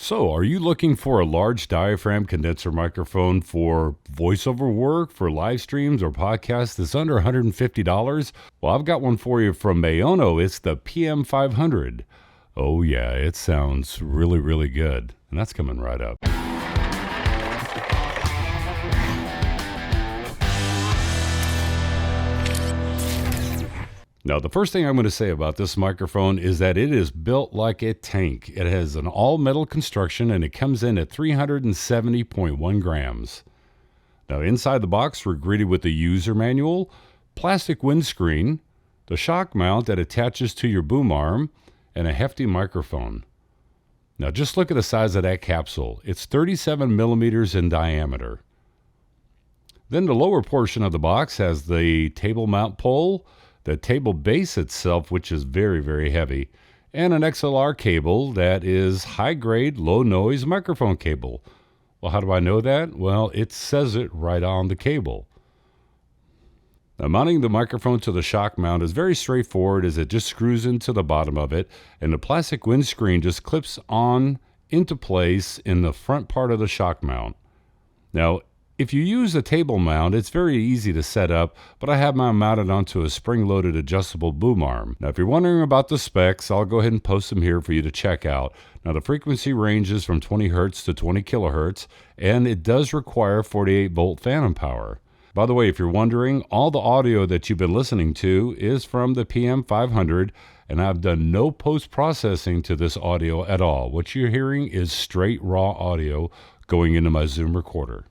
So, are you looking for a large diaphragm condenser microphone for voiceover work, for live streams or podcasts that's under $150? Well, I've got one for you from Maono. It's the PM500. Oh yeah, it sounds really, really good. And that's coming right up. Now, the first thing I'm going to say about this microphone is that it is built like a tank. It has an all-metal construction, and it comes in at 370.1 grams. Now, inside the box, we're greeted with the user manual, plastic windscreen, the shock mount that attaches to your boom arm, and a hefty microphone. Now, just look at the size of that capsule. It's 37 millimeters in diameter. Then the lower portion of the box has the table mount pole, the table base itself, which is very, very heavy, and an XLR cable that is high-grade, low-noise microphone cable. Well, how do I know that? Well, it says it right on the cable. Now, mounting the microphone to the shock mount is very straightforward, as it just screws into the bottom of it, and the plastic windscreen just clips on into place in the front part of the shock mount. Now, if you use a table mount, it's very easy to set up, but I have mine mounted onto a spring-loaded adjustable boom arm. Now, if you're wondering about the specs, I'll go ahead and post them here for you to check out. Now, the frequency ranges from 20 hertz to 20 kilohertz, and it does require 48-volt phantom power. By the way, if you're wondering, all the audio that you've been listening to is from the PM500, and I've done no post-processing to this audio at all. What you're hearing is straight raw audio going into my Zoom recorder.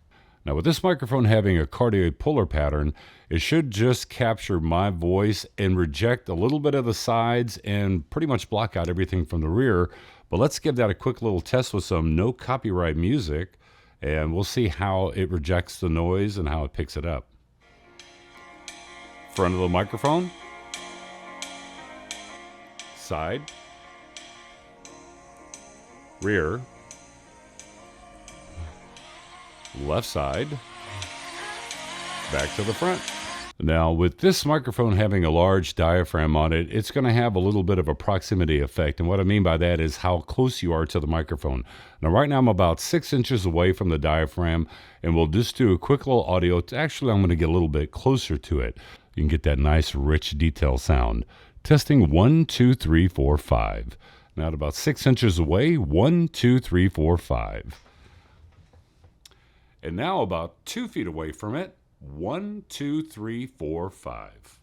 Now, with this microphone having a cardioid polar pattern, it should just capture my voice and reject a little bit of the sides and pretty much block out everything from the rear. But let's give that a quick little test with some no copyright music, and we'll see how it rejects the noise and how it picks it up. Front of the microphone, side, rear, left side, back to the front. Now, with this microphone having a large diaphragm on it, it's going to have a little bit of a proximity effect. And what I mean by that is how close you are to the microphone. Now, right now I'm about 6 inches away from the diaphragm, and we'll just do a quick little audio. Actually, I'm going to get a little bit closer to it. You can get that nice, rich detail sound. Testing 1, 2, 3, 4, 5. Now, at about 6 inches away, 1, 2, 3, 4, 5. And now about 2 feet away from it, 1, 2, 3, 4, 5.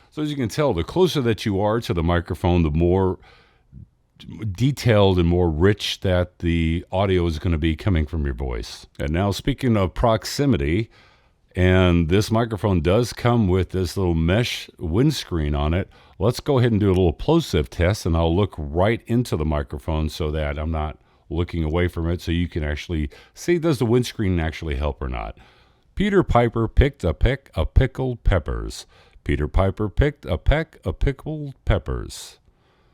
So as you can tell, the closer that you are to the microphone, the more detailed and more rich that the audio is going to be coming from your voice. And now, speaking of proximity, and this microphone does come with this little mesh windscreen on it, let's go ahead and do a little plosive test, and I'll look right into the microphone so that I'm not looking away from it, so you can actually see, does the windscreen actually help or not. Peter Piper picked a peck of pickled peppers. Peter Piper picked a peck of pickled peppers.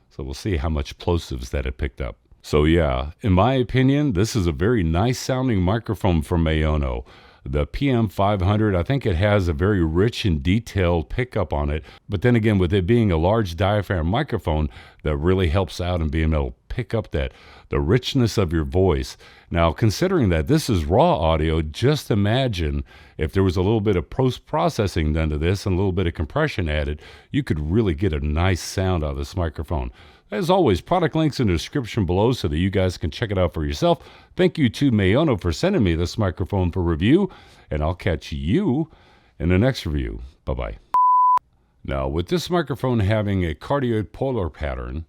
So we'll see how much plosives that it picked up. So yeah, in my opinion, this is a very nice sounding microphone from Maono. The PM500, I think it has a very rich and detailed pickup on it. But then again, with it being a large diaphragm microphone, that really helps out in being able to pick up the richness of your voice. Now, considering that this is raw audio, just imagine if there was a little bit of post-processing done to this and a little bit of compression added, you could really get a nice sound out of this microphone. As always, product links in the description below so that you guys can check it out for yourself. Thank you to Maono for sending me this microphone for review, and I'll catch you in the next review. Bye-bye. Now, with this microphone having a cardioid polar pattern,